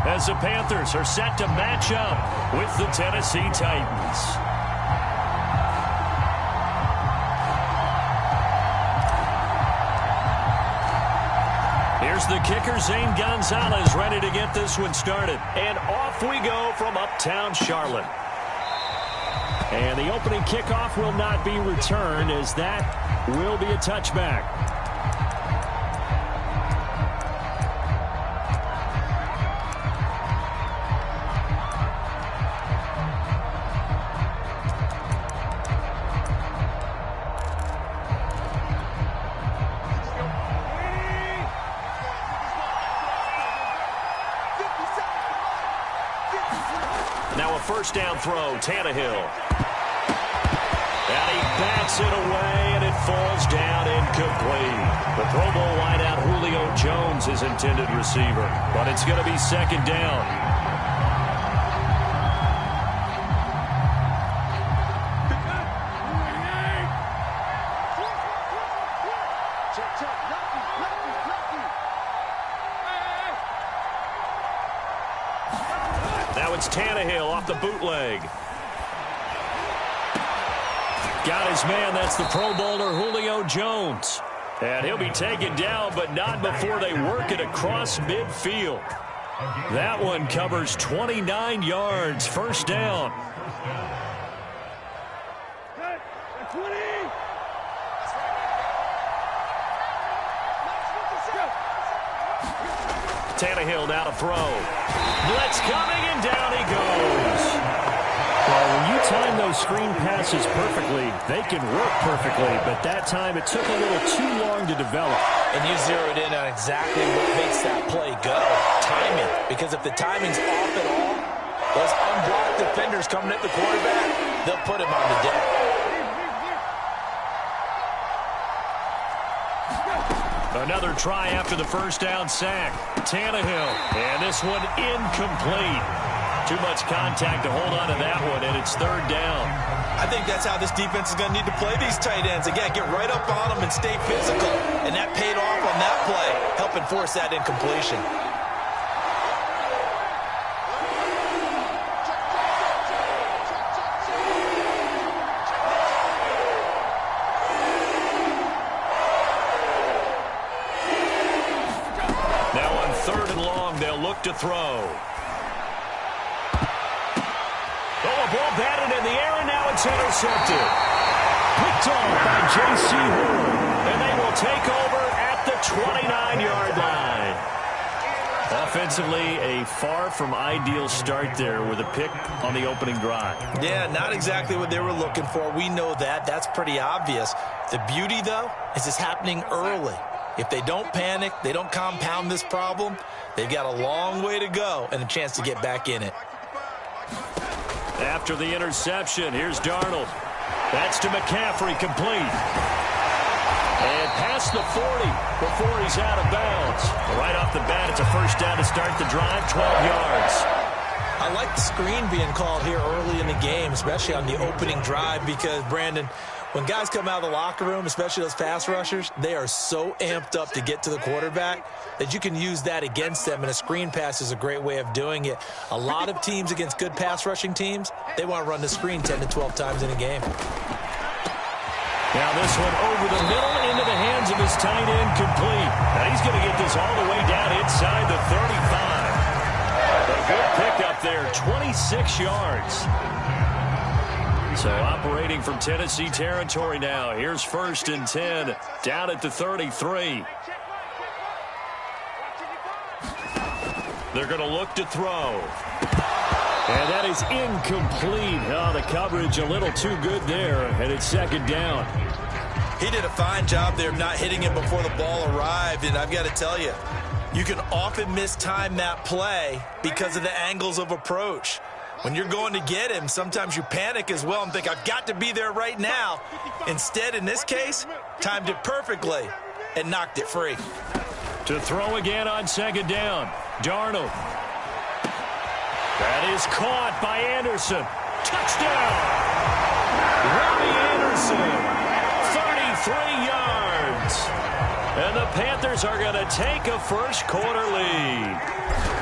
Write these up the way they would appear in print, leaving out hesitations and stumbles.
as the Panthers are set to match up with the Tennessee Titans. Here's the kicker, Zane Gonzalez, ready to get this one started. And off we go from uptown Charlotte. And the opening kickoff will not be returned, as that will be a touchback. Now a first down throw, Tannehill. And he bats it away, and it falls down incomplete. The Pro Bowl wideout Julio Jones is intended receiver, but it's going to be second down. Now it's Tannehill off the bootleg. Got his man, that's the Pro Bowler Julio Jones. And he'll be taken down, but not before they work it across midfield. That one covers 29 yards, first down. Tannehill now to throw. Blitz coming, and down he goes. Well, when you time those screen passes perfectly, they can work perfectly, but that time it took a little too long to develop. And you zeroed in on exactly what makes that play go, timing. Because if the timing's off at all, those unblocked defenders coming at the quarterback, they'll put him on the deck. Another try after the first down sack. Tannehill, and this one incomplete. Too much contact to hold on to that one, and it's third down. I think that's how this defense is going to need to play these tight ends. Again, get right up on them and stay physical. And that paid off on that play, helping force that incompletion. Now on third and long, they'll look to throw. Oh, a ball batted in the air, and now it's intercepted. Picked off by J.C. Horn, and they will take over at the 29-yard line. Offensively, a far from ideal start there with a pick on the opening drive. Yeah, not exactly what they were looking for. We know that. That's pretty obvious. The beauty, though, is it's happening early. If they don't panic, they don't compound this problem, they've got a long way to go and a chance to get back in it. After the interception, here's Darnold. That's to McCaffrey, complete. And past the 40 before he's out of bounds. Right off the bat, it's a first down to start the drive, 12 yards. I like the screen being called here early in the game, especially on the opening drive, because, Brandon, when guys come out of the locker room, especially those pass rushers, they are so amped up to get to the quarterback that you can use that against them, and a screen pass is a great way of doing it. A lot of teams against good pass rushing teams, they want to run the screen 10 to 12 times in a game. Now this one over the middle into the hands of his tight end, complete. Now he's going to get this all the way down inside the 35. A good pickup there, 26 yards. So operating from Tennessee territory now. Here's first and 10 down at the 33. They're going to look to throw. And that is incomplete. Oh, the coverage a little too good there, and it's second down. He did a fine job there of not hitting him before the ball arrived, and I've got to tell you, you can often mistime that play because of the angles of approach. When you're going to get him, sometimes you panic as well and think, I've got to be there right now. Instead, in this case, timed it perfectly and knocked it free. To throw again on second down, Darnold. That is caught by Anderson. Touchdown! Robbie Anderson, 33 yards. And the Panthers are going to take a first quarter lead.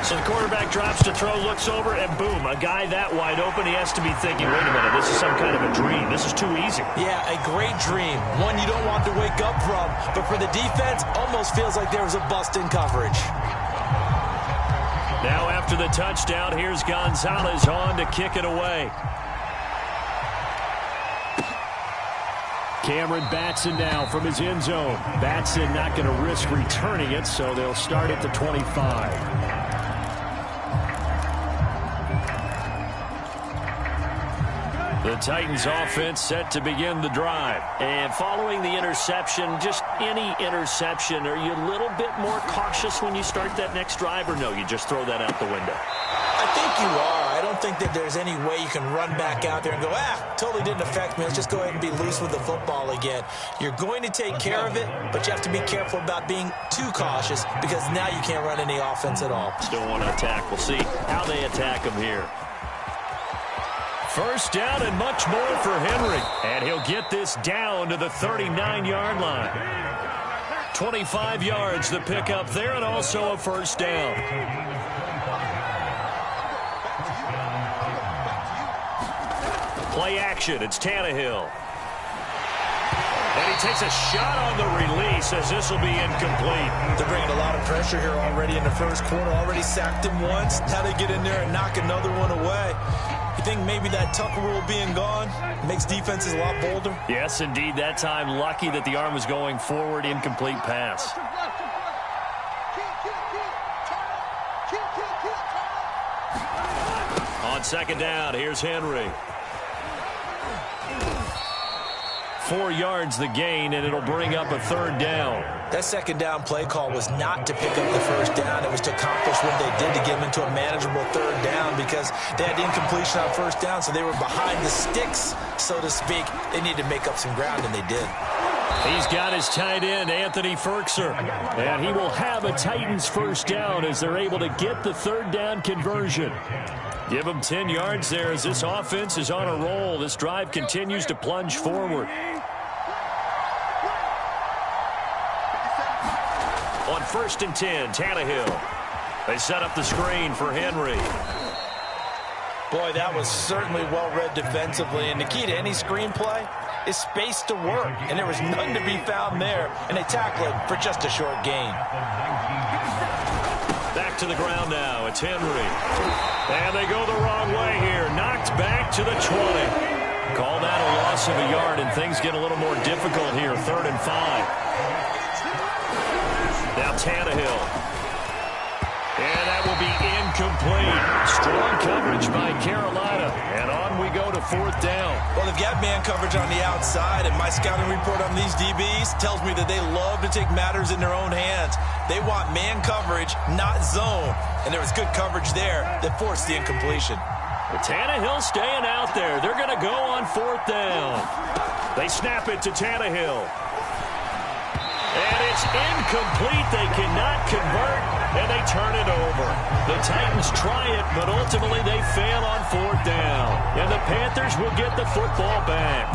So the quarterback drops to throw, looks over, and boom, a guy that wide open. He has to be thinking, wait a minute, this is some kind of a dream. This is too easy. Yeah, a great dream. One you don't want to wake up from. But for the defense, almost feels like there was a bust in coverage. Now after the touchdown, here's Gonzalez on to kick it away. Cameron Batson now from his end zone. Batson not going to risk returning it, so they'll start at the 25. The Titans offense set to begin the drive. And following the interception, just any interception, are you a little bit more cautious when you start that next drive, or no, you just throw that out the window? I think you are. I don't think that there's any way you can run back out there and go, totally didn't affect me. Let's just go ahead and be loose with the football again. You're going to take care of it, but you have to be careful about being too cautious because now you can't run any offense at all. Still want to attack. We'll see how they attack him here. First down and much more for Henry. And he'll get this down to the 39-yard line. 25 yards the pickup there, and also a first down. Play action. It's Tannehill. And he takes a shot on the release as this will be incomplete. They're bringing a lot of pressure here already in the first quarter. Already sacked him once. Now they get in there and knock another one away. You think maybe that Tucker rule being gone makes defenses a lot bolder? Yes, indeed. That time, lucky that the arm was going forward. Incomplete pass. On second down, here's Henry. 4 yards the gain, and it'll bring up a third down. That second down play call was not to pick up the first down. It was to accomplish what they did to get them into a manageable third down because they had the incompletion on first down, so they were behind the sticks, so to speak. They needed to make up some ground, and they did. He's got his tight end, Hitman3Four3's, and he will have a Titans first down as they're able to get the third down conversion. Give him 10 yards there as this offense is on a roll. This drive continues to plunge forward. On 1st and 10, Tannehill. They set up the screen for Henry. Boy, that was certainly well-read defensively, and the key to any screenplay is space to work, and there was none to be found there, and they tackle it for just a short gain. Back to the ground now. It's Henry. And they go the wrong way here. Knocked back to the 20. Call that a loss of a yard, and things get a little more difficult here. 3rd and 5. Now Tannehill. And that will be incomplete. Strong coverage by Carolina. And on we go to 4th down. Well, they've got man coverage on the outside, and my scouting report on these DBs tells me that they love to take matters in their own hands. They want man coverage, not zone. And there was good coverage there that forced the incompletion. Well, Tannehill staying out there. They're going to go on 4th down. They snap it to Tannehill. And it's incomplete. They cannot convert, and they turn it over. The Titans try it, but ultimately they fail on 4th down. And the Panthers will get the football back.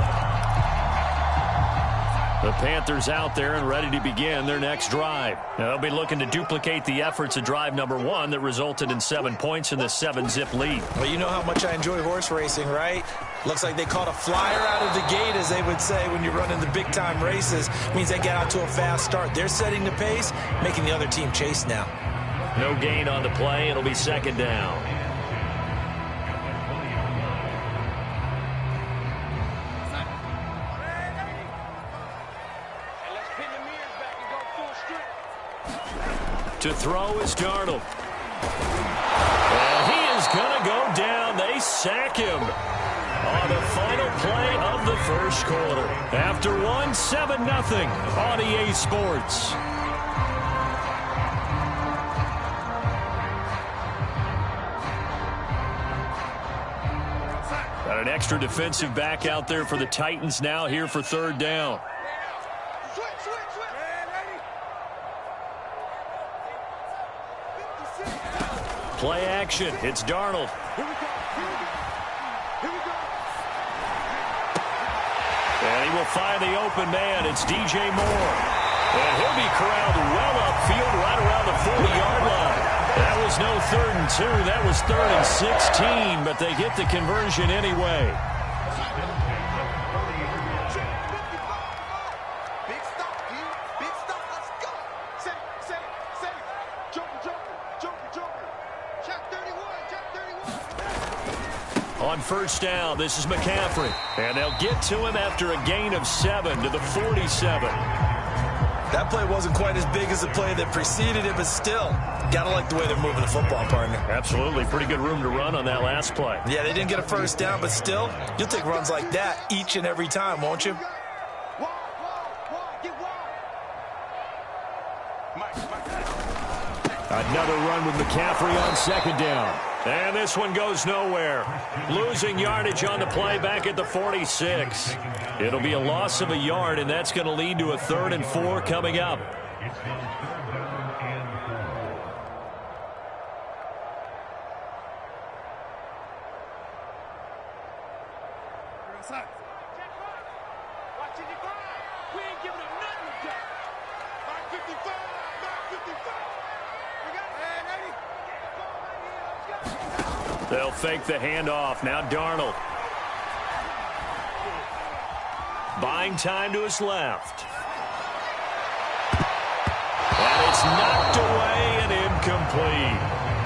The Panthers out there and ready to begin their next drive. Now, they'll be looking to duplicate the efforts of drive number 1 that resulted in 7 points in the 7-zip lead. Well, you know how much I enjoy horse racing, right? Looks like they caught a flyer out of the gate, as they would say when you're running the big-time races. Means they get out to a fast start. They're setting the pace, making the other team chase now. No gain on the play. It'll be 2nd down. To throw is Darnold. And he is going to go down. They sack him on the final play of the first quarter. After 7-0 on EA Sports. Got an extra defensive back out there for the Titans now here for 3rd down. Play action. It's Darnold. And he will find the open man. It's DJ Moore. And he'll be corralled well upfield right around the 40-yard line. That was no 3rd and 2. That was 3rd and 16, but they get the conversion anyway. On 1st down, this is McCaffrey. And they'll get to him after a gain of 7 to the 47. That play wasn't quite as big as the play that preceded it, but still, gotta like the way they're moving the football, partner. Absolutely. Pretty good room to run on that last play. Yeah, they didn't get a 1st down, but still, you'll take runs like that each and every time, won't you? Another run with McCaffrey on 2nd down. And this one goes nowhere. Losing yardage on the play back at the 46. It'll be a loss of a yard, and that's going to lead to a 3rd and 4 coming up. They'll fake the handoff. Now Darnold. Buying time to his left. And it's knocked away and incomplete.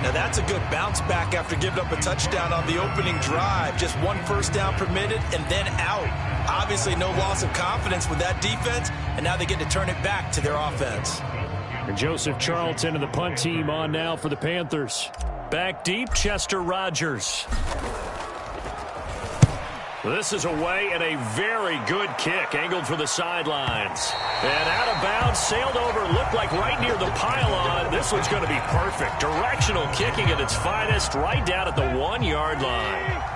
Now that's a good bounce back after giving up a touchdown on the opening drive. Just 1 1st down permitted and then out. Obviously no loss of confidence with that defense, and now they get to turn it back to their offense. And Joseph Charlton and the punt team on now for the Panthers. Back deep, Chester Rogers. This is away and a very good kick, angled for the sidelines. And out of bounds, sailed over, looked like right near the pylon. This one's going to be perfect. Directional kicking at its finest, right down at the 1-yard line.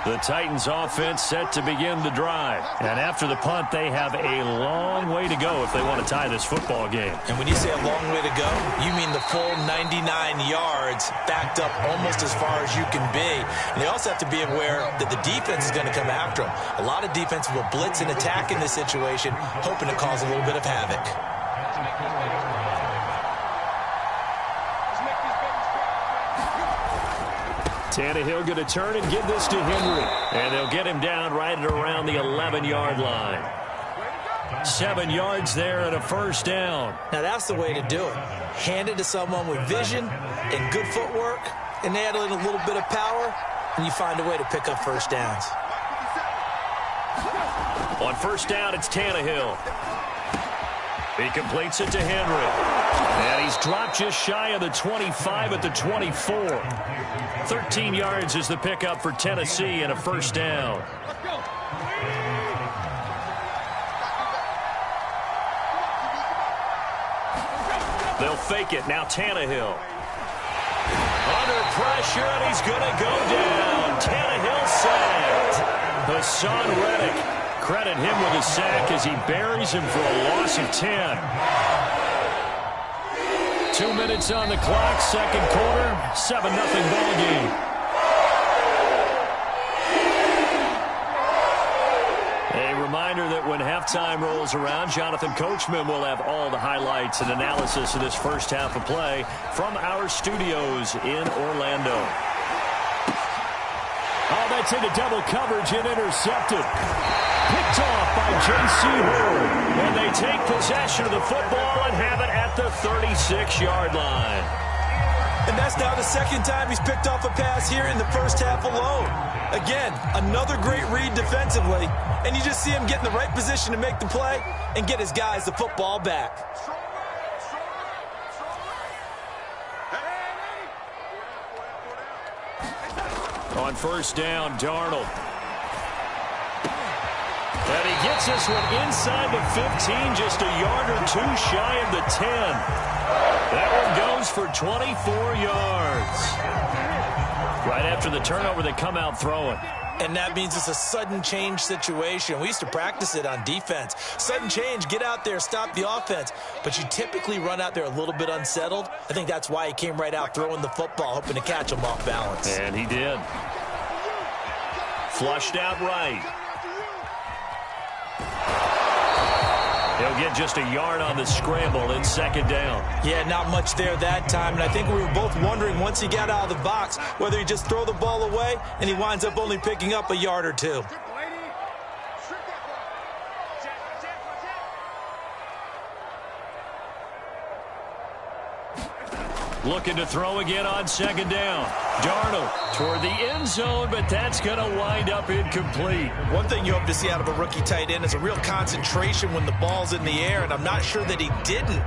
The Titans offense set to begin the drive. And after the punt, they have a long way to go if they want to tie this football game. And when you say a long way to go, you mean the full 99 yards backed up almost as far as you can be. And they also have to be aware that the defense is going to come after them. A lot of defense will blitz and attack in this situation, hoping to cause a little bit of havoc. Tannehill going to turn and give this to Henry. And they'll get him down right at around the 11-yard line. 7 yards there and a 1st down. Now that's the way to do it. Hand it to someone with vision and good footwork, and add in a little bit of power, and you find a way to pick up 1st downs. On 1st down, it's Tannehill. He completes it to Henry. And he's dropped just shy of the 25 at the 24. 13 yards is the pickup for Tennessee and a 1st down. They'll fake it. Now Tannehill. Under pressure, and he's going to go down. Tannehill sacked. Hassan Reddick. Credit him with a sack as he buries him for a loss of 10. 2 minutes on the clock, 2nd quarter, 7-0 ball game. A reminder that when halftime rolls around, Jonathan Coachman will have all the highlights and analysis of this first half of play from our studios in Orlando. Oh, that's into double coverage and intercepted. Picked off by J.C. Horn. And they take possession of the football and have it at the 36-yard line. And that's now the 2nd time he's picked off a pass here in the first half alone. Again, another great read defensively. And you just see him get in the right position to make the play and get his guys the football back. On 1st down, Darnold. And he gets this one inside the 15, just a yard or 2 shy of the 10. That one goes for 24 yards. Right after the turnover, they come out throwing. And that means it's a sudden change situation. We used to practice it on defense. Sudden change, get out there, stop the offense. But you typically run out there a little bit unsettled. I think that's why he came right out throwing the football, hoping to catch him off balance. And he did. Flushed out right. He'll get just a yard on the scramble in second down. Yeah, not much there that time. And I think we were both wondering once he got out of the box whether he just throw the ball away and he winds up only picking up a yard or two. Looking to throw again on second down. Darnold toward the end zone, but that's going to wind up incomplete. One thing you hope to see out of a rookie tight end is a real concentration when the ball's in the air, and I'm not sure that he didn't,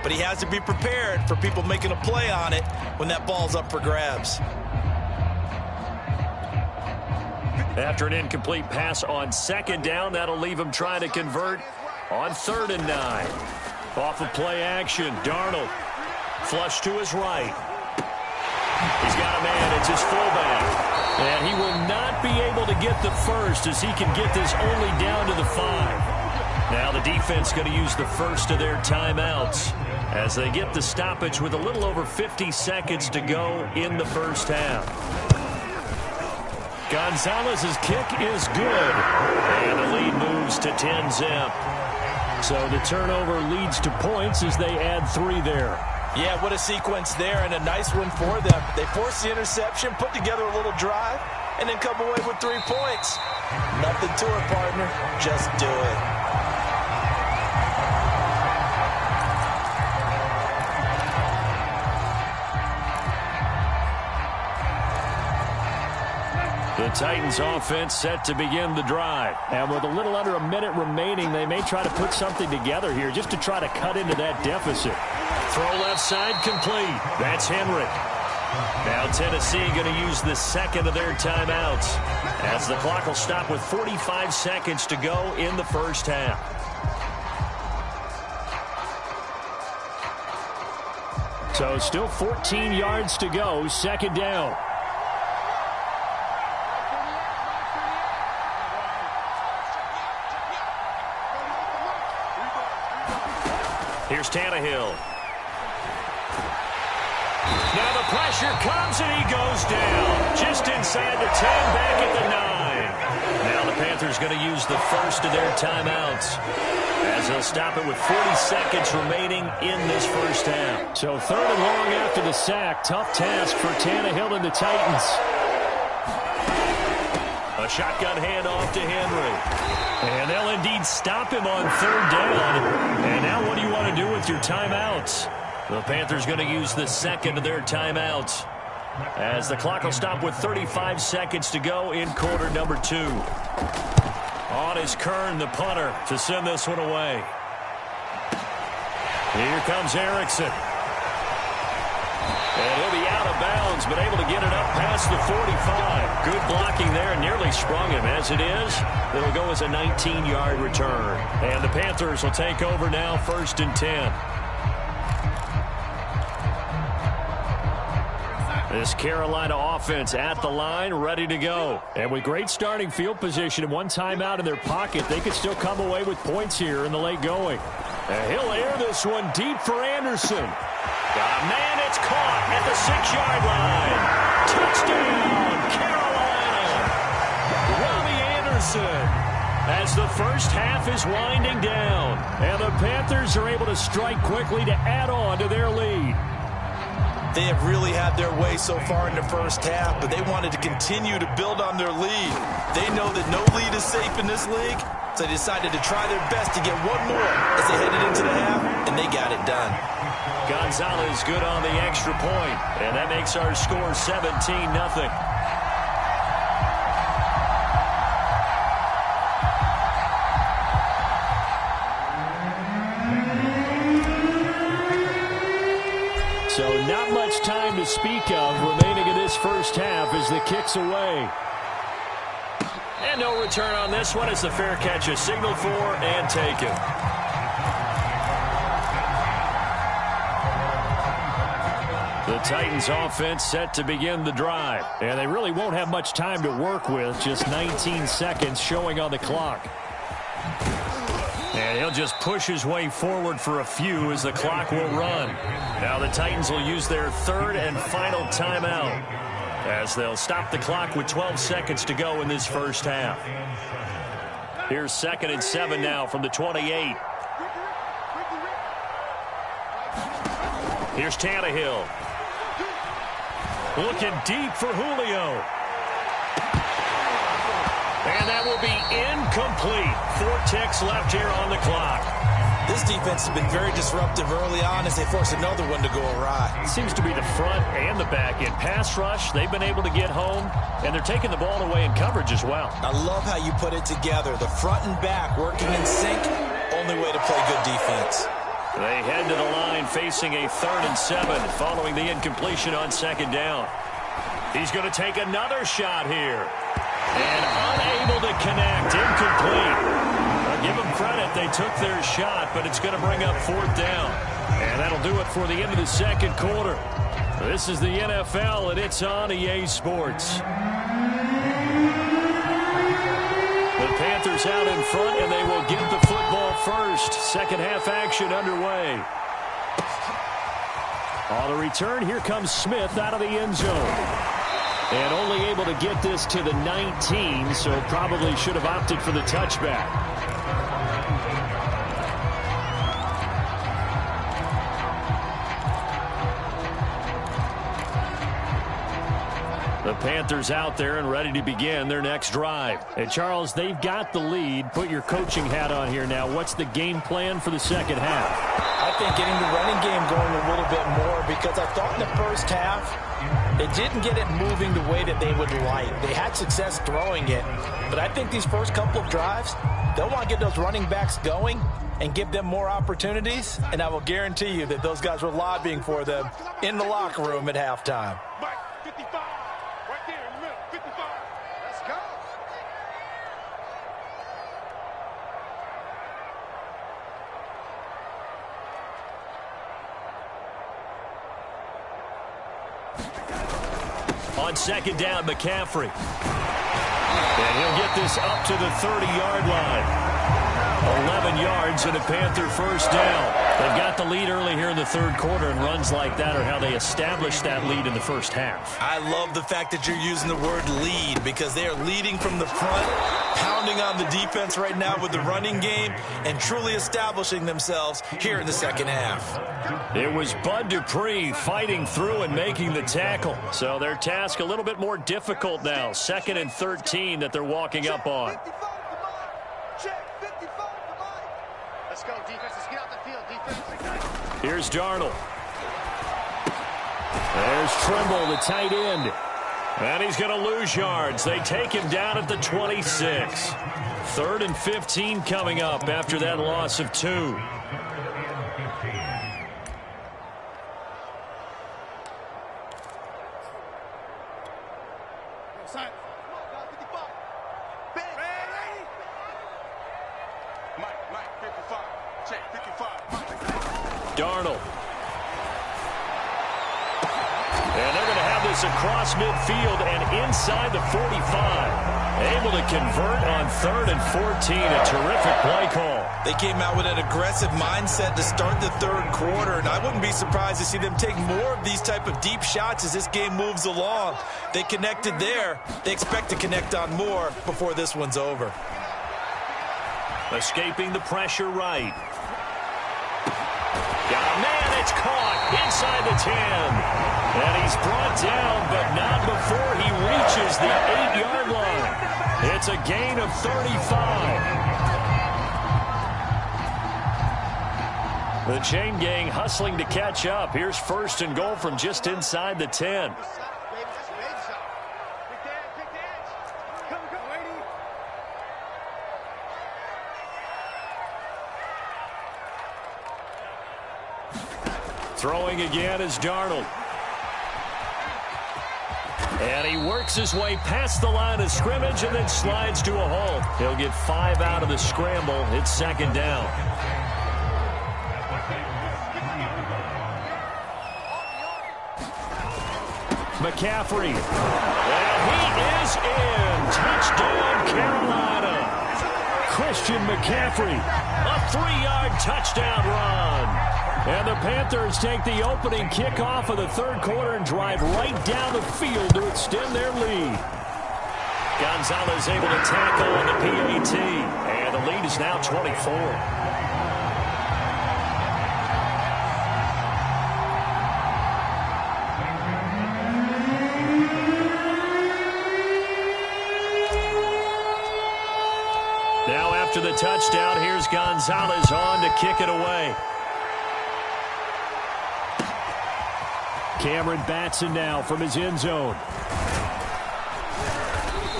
but he has to be prepared for people making a play on it when that ball's up for grabs. After an incomplete pass on second down, that'll leave him trying to convert on 3rd and 9. Off of play action, Darnold. Flush to his right. He's got a man. It's his fullback. And he will not be able to get the first as he can get this only down to the 5. Now the defense going to use the first of their timeouts as they get the stoppage with a little over 50 seconds to go in the first half. Gonzalez's kick is good. And the lead moves to 10-zip. So the turnover leads to points as they add 3 there. Yeah, what a sequence there, and a nice one for them. They force the interception, put together a little drive, and then come away with 3 points. Nothing to it, partner. Just do it. The Titans offense set to begin the drive. And with a little under a minute remaining, they may try to put something together here just to try to cut into that deficit. Throw left side complete. That's Henry. Now Tennessee going to use the second of their timeouts as the clock will stop with 45 seconds to go in the first half. So still 14 yards to go, second down. Here's Tannehill. Now the pressure comes and he goes down. Just inside the 10, back at the 9. Now the Panthers going to use the first of their timeouts as they'll stop it with 40 seconds remaining in this first half. So 3rd and long after the sack. Tough task for Tannehill and the Titans. A shotgun handoff to Henry. And they'll indeed stop him on 3rd down. And now what do you want to do with your timeouts? The Panthers going to use the second of their timeouts as the clock will stop with 35 seconds to go in quarter number 2. On is Kern, the punter, to send this one away. Here comes Erickson. And he'll be out of bounds, but able to get it up past the 45. Good blocking there, and nearly sprung him. As it is, it'll go as a 19-yard return. And the Panthers will take over now, 1st and 10. This Carolina offense at the line, ready to go. And with great starting field position and one timeout in their pocket, they could still come away with points here in the late going. And he'll air this one deep for Anderson. Got a man, it's caught at the 6-yard line. Touchdown, Carolina. Robbie Anderson. As the first half is winding down. And the Panthers are able to strike quickly to add on to their lead. They have really had their way so far in the first half, but they wanted to continue to build on their lead. They know that no lead is safe in this league, so they decided to try their best to get one more as they headed into the half, and they got it done. Gonzalez good on the extra point, and that makes our score 17-0. So not much time to speak of remaining in this first half as the kick's away. And no return on this one as the fair catch is signaled for and taken. The Titans offense set to begin the drive. And they really won't have much time to work with, just 19 seconds showing on the clock. And he'll just push his way forward for a few as the clock will run. Now the Titans will use their 3rd and final timeout as they'll stop the clock with 12 seconds to go in this first half. Here's 2nd and 7 now from the 28. Here's Tannehill. Looking deep for Julio. And that will be incomplete. 4 ticks left here on the clock. This defense has been very disruptive early on as they force another one to go awry. It seems to be the front and the back end. Pass rush, they've been able to get home, and they're taking the ball away in coverage as well. I love how you put it together. The front and back working in sync, only way to play good defense. They head to the line facing a 3rd and 7 following the incompletion on 2nd down. He's going to take another shot here. And unable to connect, incomplete. Give them credit, they took their shot, but it's going to bring up 4th down. And that'll do it for the end of the 2nd quarter. This is the NFL, and it's on EA Sports. The Panthers out in front, and they will get the football first. 2nd half action underway. On the return, here comes Smith out of the end zone. And only able to get this to the 19, so probably should have opted for the touchback. The Panthers out there and ready to begin their next drive. And Charles, they've got the lead. Put your coaching hat on here now. What's the game plan for the 2nd half? I think getting the running game going a little bit more, because I thought in the first half they didn't get it moving the way that they would like. They had success throwing it, but I think these first couple of drives, they'll want to get those running backs going and give them more opportunities, and I will guarantee you that those guys were lobbying for them in the locker room at halftime. On 2nd down, McCaffrey. And he'll get this up to the 30-yard line. 11 yards and a Panther 1st down. They've got the lead early here in the 3rd quarter, and runs like that are how they established that lead in the 1st half. I love the fact that you're using the word lead, because they are leading from the front, pounding on the defense right now with the running game, and truly establishing themselves here in the 2nd half. It was Bud Dupree fighting through and making the tackle. So their task a little bit more difficult now. 2nd and 13 that they're walking up on. Let's go, defense. Let's get out the field, defense. Here's Darnold. There's Trimble, the tight end. And he's going to lose yards. They take him down at the 26. 3rd and 15 coming up after that loss of 2. Darnold. And they're going to have this across midfield and inside the 45. Able to convert on 3rd and 14. A terrific play call. They came out with an aggressive mindset to start the 3rd quarter, and I wouldn't be surprised to see them take more of these type of deep shots as this game moves along. They connected there. They expect to connect on more before this one's over. Escaping the pressure right. Got a man, it's caught inside the 10. And he's brought down, but not before he reaches the 8-yard line. It's a gain of 35. The chain gang hustling to catch up. Here's 1st and goal from just inside the 10. Throwing again is Darnold. And he works his way past the line of scrimmage and then slides to a halt. He'll get 5 out of the scramble. It's 2nd down. McCaffrey. And he is in. Touchdown, Carolina. Christian McCaffrey. A 3-yard touchdown run. And the Panthers take the opening kickoff of the 3rd quarter and drive right down the field to extend their lead. Gonzalez able to tackle on the PAT. And the lead is now 24. after the touchdown. Here's Gonzalez on to kick it away. Cameron Batson now from his end zone.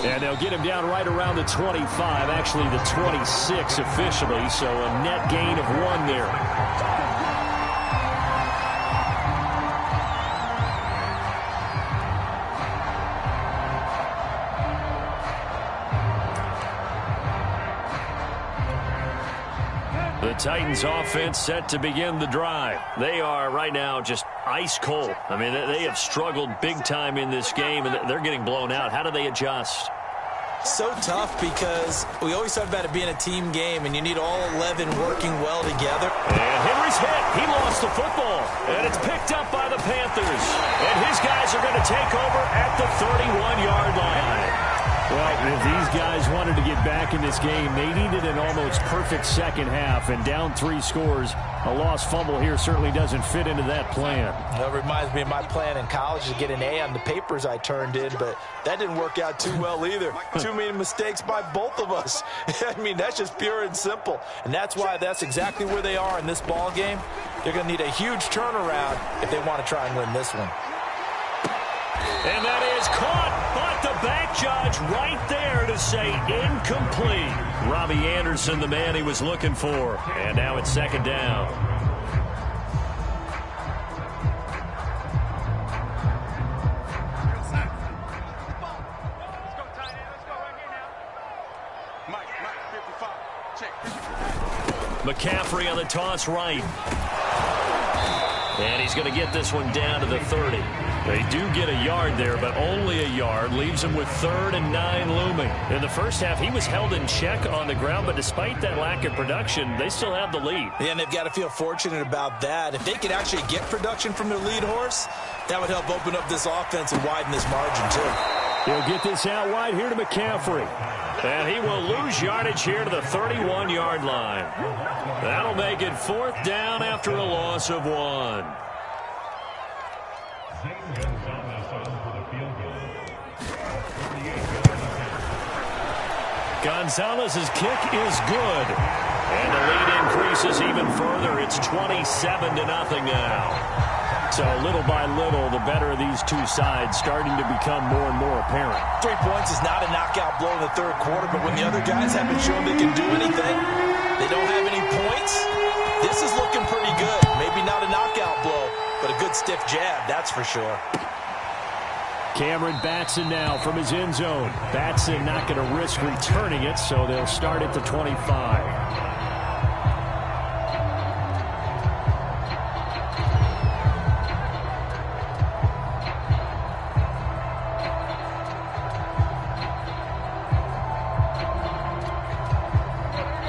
And they'll get him down right around the 25, actually the 26 officially, so a net gain of 1 there. The Titans offense set to begin the drive. They are right now just ice cold. I mean, they have struggled big time in this game, and they're getting blown out. How do they adjust? So tough because we always talk about it being a team game, and you need all 11 working well together. And Henry's hit. He lost the football, and it's picked up by the Panthers. And his guys are going to take over at the 31-yard line. Well, if these guys wanted to get back in this game, they needed an almost perfect second half, and down 3 scores. A lost fumble here certainly doesn't fit into that plan. That reminds me of my plan in college to get an A on the papers I turned in, but that didn't work out too well either. Too many mistakes by both of us. I mean, that's just pure and simple, and that's why that's exactly where they are in this ball game. They're going to need a huge turnaround if they want to try and win this one. And that is caught, but the back judge right there to say incomplete. Robbie Anderson, the man he was looking for. And now it's second down. McCaffrey on the toss right. And he's going to get this one down to the 30. They do get a yard there, but only a yard. Leaves him with 3rd and 9 looming. In the first half, he was held in check on the ground, but despite that lack of production, they still have the lead. Yeah, and they've got to feel fortunate about that. If they could actually get production from their lead horse, that would help open up this offense and widen this margin, too. He'll get this out wide here to McCaffrey. And he will lose yardage here to the 31-yard line. That'll make it 4th down after a loss of 1. Gonzalez's kick is good. And the lead increases even further. It's 27-0 now. So little by little, the better of these two sides starting to become more and more apparent. 3 points is not a knockout blow in the third quarter, but when the other guys haven't shown they can do anything, they don't have any points, this is looking pretty good. Maybe not a knockout blow, but a good stiff jab, that's for sure. Cameron Batson now from his end zone. Batson not going to risk returning it, so they'll start at the 25.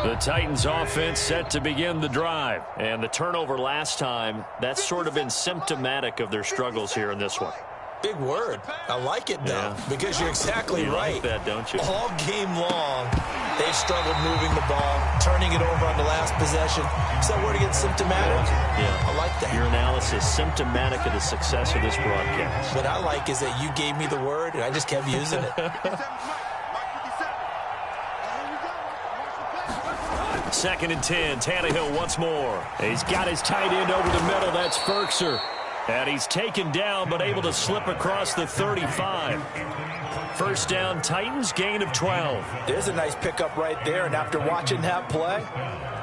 The Titans offense set to begin the drive. And the turnover last time, that's sort of been symptomatic of their struggles here in this one. Big word. I like it, though, because you're exactly right. You like that, don't you? All game long, they've struggled moving the ball, turning it over on the last possession. Is that word against symptomatic? Yeah. I like that. Your analysis, symptomatic of the success of this broadcast. What I like is that you gave me the word, and I just kept using it. 2nd and 10. Tannehill once more. He's got his tight end over the middle. That's Ferkser. And he's taken down, but able to slip across the 35. First down, Titans, gain of 12. There's a nice pickup right there, and after watching that play,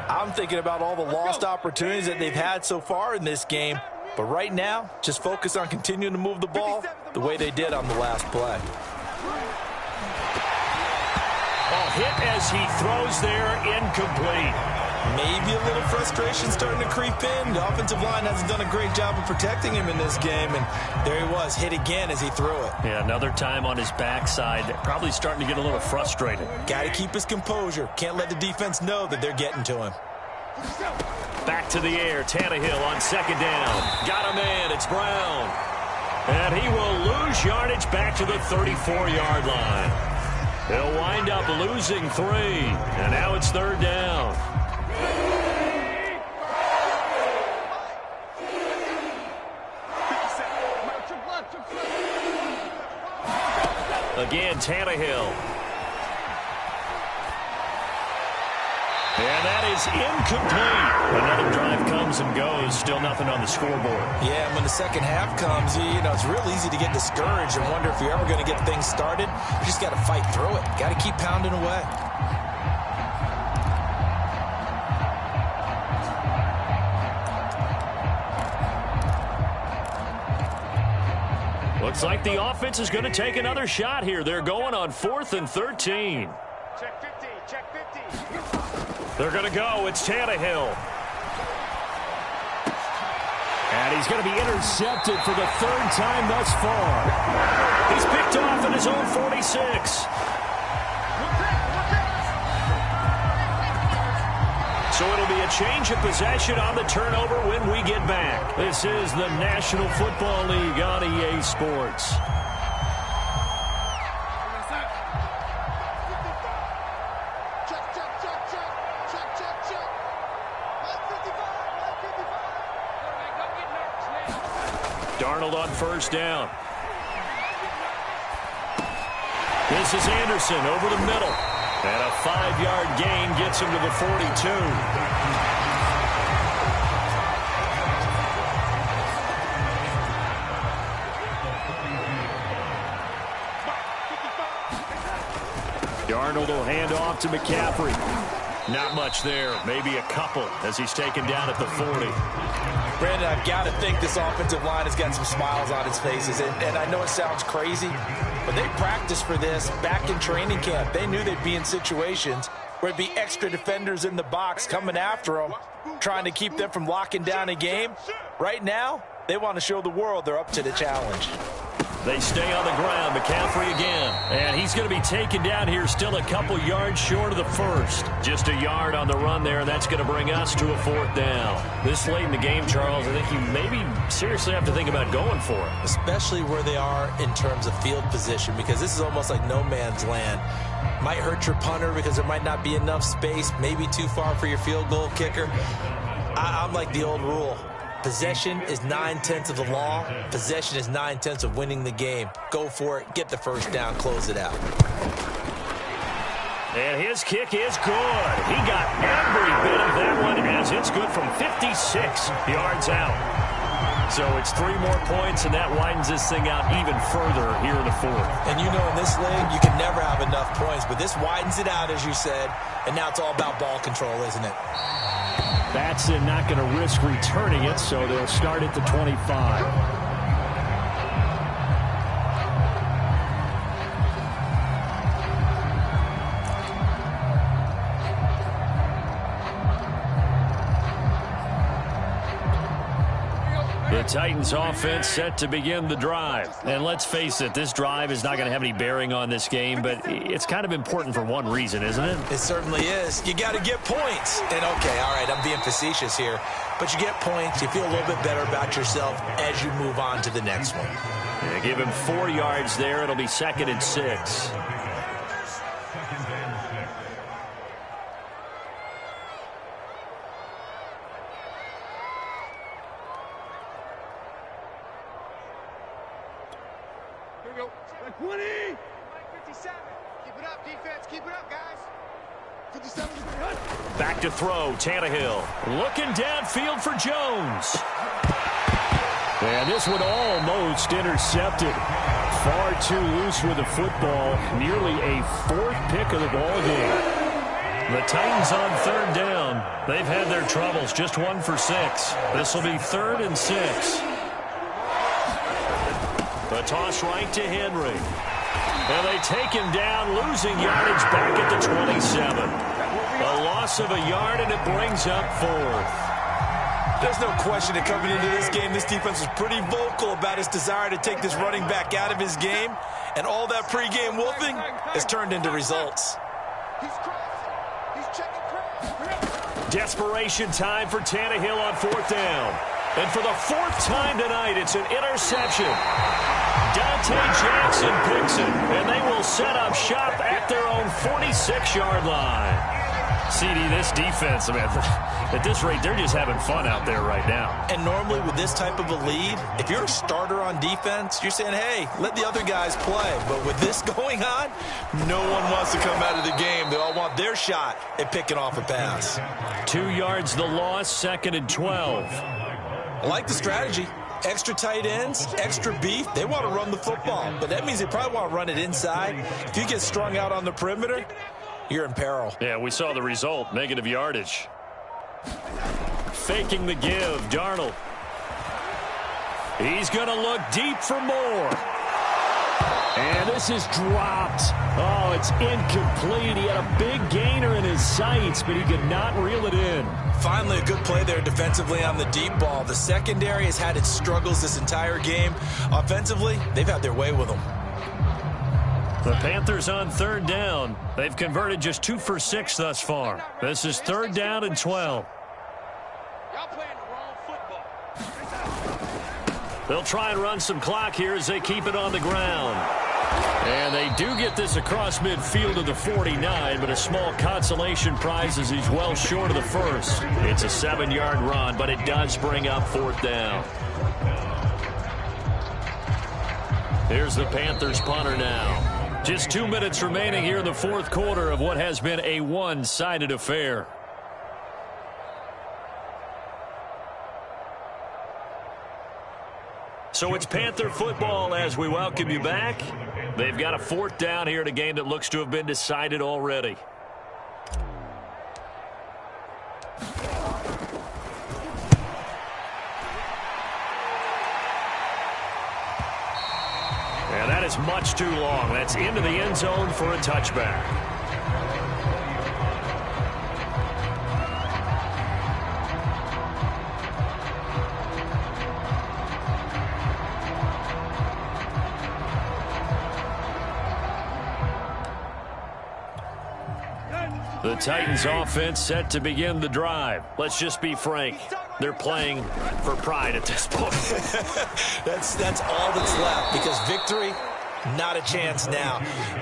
I'm thinking about all the lost opportunities that they've had so far in this game. But right now, just focus on continuing to move the ball the way they did on the last play. Hit as he throws there, incomplete. Maybe a little frustration starting to creep in. The offensive line hasn't done a great job of protecting him in this game, and there he was, hit again as he threw it. Yeah, another time on his backside, probably starting to get a little frustrated. Got to keep his composure. Can't let the defense know that they're getting to him. Back to the air, Tannehill on 2nd down. Got him in, it's Brown. And he will lose yardage back to the 34-yard line. He'll wind up losing 3, and now it's 3rd down. Again, Tannehill. And that is incomplete. Another drive comes and goes. Still nothing on the scoreboard. Yeah, and when the second half comes, you know, it's real easy to get discouraged and wonder if you're ever going to get things started. You just got to fight through it. Got to keep pounding away. Looks like the offense is going to take another shot here. They're going on 4th and 13. Check 50, check 50. They're going to go. It's Tannehill. And he's going to be intercepted for the 3rd time thus far. He's picked off at his own 46. So it'll be a change of possession on the turnover when we get back. This is the National Football League on EA Sports. Darnold on 1st down. This is Anderson over the middle. And a 5-yard gain gets him to the 42. Darnold will hand off to McCaffrey. Not much there. Maybe a couple as he's taken down at the 40. Brandon, I've got to think this offensive line has got some smiles on its faces. And I know it sounds crazy, but they practiced for this back in training camp. They knew they'd be in situations where there'd be extra defenders in the box coming after them, trying to keep them from locking down a game. Right now, they want to show the world they're up to the challenge. They stay on the ground. McCaffrey again. And he's going to be taken down here still a couple yards short of the 1st. Just a yard on the run there. That's going to bring us to a 4th down. This late in the game, Charles, I think you maybe seriously have to think about going for it. Especially where they are in terms of field position, because this is almost like no man's land. Might hurt your punter because there might not be enough space, maybe too far for your field goal kicker. I'm like the old rule. Possession is 9/10 of the law. Possession is 9/10 of winning the game. Go for it. Get the 1st down. Close it out. And his kick is good. He got every bit of that one as it's good from 56 yards out. So it's 3 more points, and that widens this thing out even further here in the 4th. And you know, in this league, you can never have enough points, but this widens it out, as you said, and now it's all about ball control, isn't it? Batson not going to risk returning it, so they'll start at the 25. The Titans offense set to begin the drive. And let's face it, this drive is not going to have any bearing on this game, but it's kind of important for one reason, isn't it? It certainly is. You got to get points. And okay, all right, I'm being facetious here, but you get points, you feel a little bit better about yourself as you move on to the next one. Yeah, give him 4 yards there. It'll be 2nd and 6. Here we go. 20. 57. Keep it up, defense. Keep it up, guys. 57. Back to throw. Tannehill looking downfield for Jones. And this one almost intercepted. Far too loose with the football. Nearly a 4th pick of the ball game. The Titans on 3rd down. They've had their troubles. Just 1 for 6. This will be 3rd and 6. The toss right to Henry. And they take him down, losing yardage back at the 27. A loss of a yard, and it brings up 4th. There's no question that coming into this game, this defense was pretty vocal about its desire to take this running back out of his game. And all that pregame wolfing has turned into results. He's crossing. He's checking cross. Desperation time for Tannehill on 4th down. And for the 4th time tonight, it's an interception. Dante Jackson picks it, and they will set up shop at their own 46-yard line. CD, this defense, man, at this rate, they're just having fun out there right now. And normally with this type of a lead, if you're a starter on defense, you're saying, hey, let the other guys play. But with this going on, no one wants to come out of the game. They all want their shot at picking off a pass. 2 yards the loss, 2nd and 12. I like the strategy. Extra tight ends, extra beef. They want to run the football, but that means they probably want to run it inside. If you get strung out on the perimeter, you're in peril. Yeah, we saw the result, negative yardage. Faking the give, Darnold. He's going to look deep for more. And this is dropped. Oh, it's incomplete. He had a big gainer in his sights, but he could not reel it in. Finally, a good play there defensively on the deep ball. The secondary has had its struggles this entire game. Offensively, they've had their way with them. The Panthers on 3rd down. They've converted just 2 for 6 thus far. This is 3rd down and 12. Y'all playing the wrong football. They'll try and run some clock here as they keep it on the ground. And they do get this across midfield to the 49, but a small consolation prize as he's well short of the first. It's a 7-yard run, but it does bring up 4th down. Here's the Panthers punter now. Just 2 minutes remaining here in the 4th quarter of what has been a one-sided affair. So it's Panther football as we welcome you back. They've got a 4th down here in a game that looks to have been decided already. And that is much too long. That's into the end zone for a touchback. The Titans offense set to begin the drive. Let's just be frank. They're playing for pride at this point. That's all that's left, because victory, not a chance now.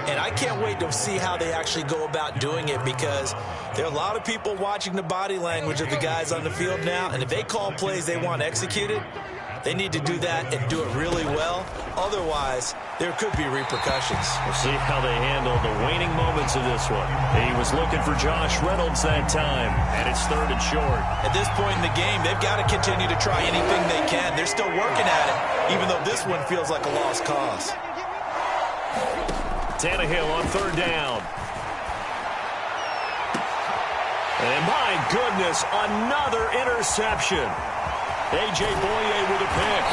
And I can't wait to see how they actually go about doing it, because there are a lot of people watching the body language of the guys on the field now, and if they call plays they want executed, they need to do that and do it really well. Otherwise, there could be repercussions. We'll see how they handle the waning moments of this one. He was looking for Josh Reynolds that time, and it's 3rd and short. At this point in the game, they've got to continue to try anything they can. They're still working at it, even though this one feels like a lost cause. Tannehill on 3rd down. And my goodness, another interception. A.J. Boye with a pick.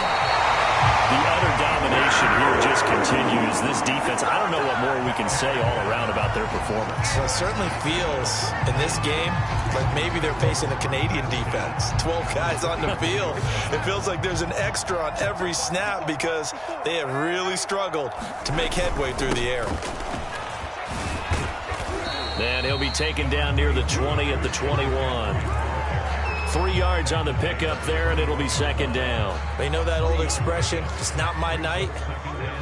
The utter domination here just continues. This defense, I don't know what more we can say all around about their performance. Well, it certainly feels in this game like maybe they're facing a Canadian defense. 12 guys on the field. It feels like there's an extra on every snap because they have really struggled to make headway through the air. And he'll be taken down near the 20 at the 21. 3 yards on the pickup there, and it'll be 2nd down. They know that old expression, it's not my night.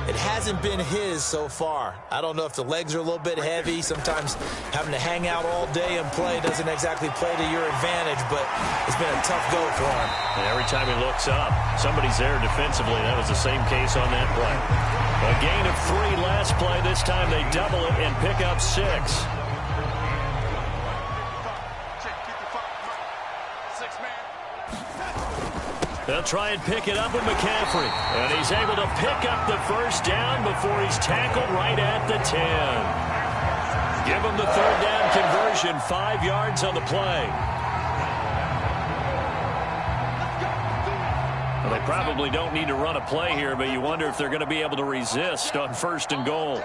It hasn't been his so far. I don't know if the legs are a little bit heavy. Sometimes having to hang out all day and play doesn't exactly play to your advantage, but it's been a tough go for him. And every time he looks up, somebody's there defensively. That was the same case on that play. A gain of 3 last play. This time they double it and pick up 6. They'll try and pick it up with McCaffrey. And he's able to pick up the 1st down before he's tackled right at the 10. Give him the 3rd down conversion, 5 yards on the play. Well, they probably don't need to run a play here, but you wonder if they're going to be able to resist on 1st and goal.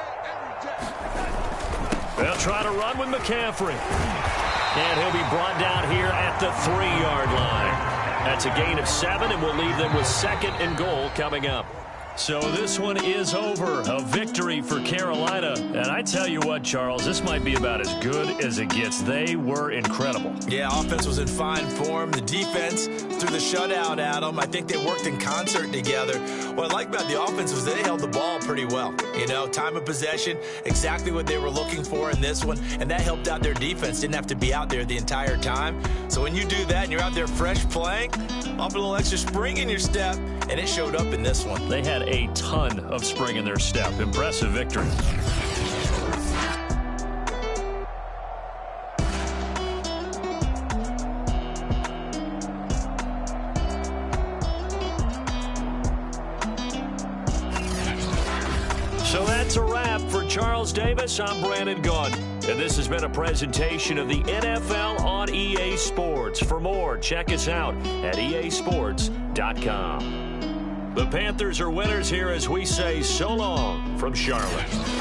They'll try to run with McCaffrey. And he'll be brought down here at the 3-yard line. That's a gain of 7, and we'll leave them with 2nd and goal coming up. So this one is over. A victory for Carolina. And I tell you what, Charles, this might be about as good as it gets. They were incredible. Yeah, offense was in fine form. The defense threw the shutout at them. I think they worked in concert together. What I like about the offense was they held the ball pretty well. You know, time of possession, exactly what they were looking for in this one. And that helped out their defense. Didn't have to be out there the entire time. So when you do that and you're out there fresh playing, off a little extra spring in your step, and it showed up in this one. They had a ton of spring in their step. Impressive victory. So that's a wrap. For Charles Davis, I'm Brandon Gaudin. And this has been a presentation of the NFL on EA Sports. For more, check us out at easports.com. The Panthers are winners here as we say so long from Charlotte.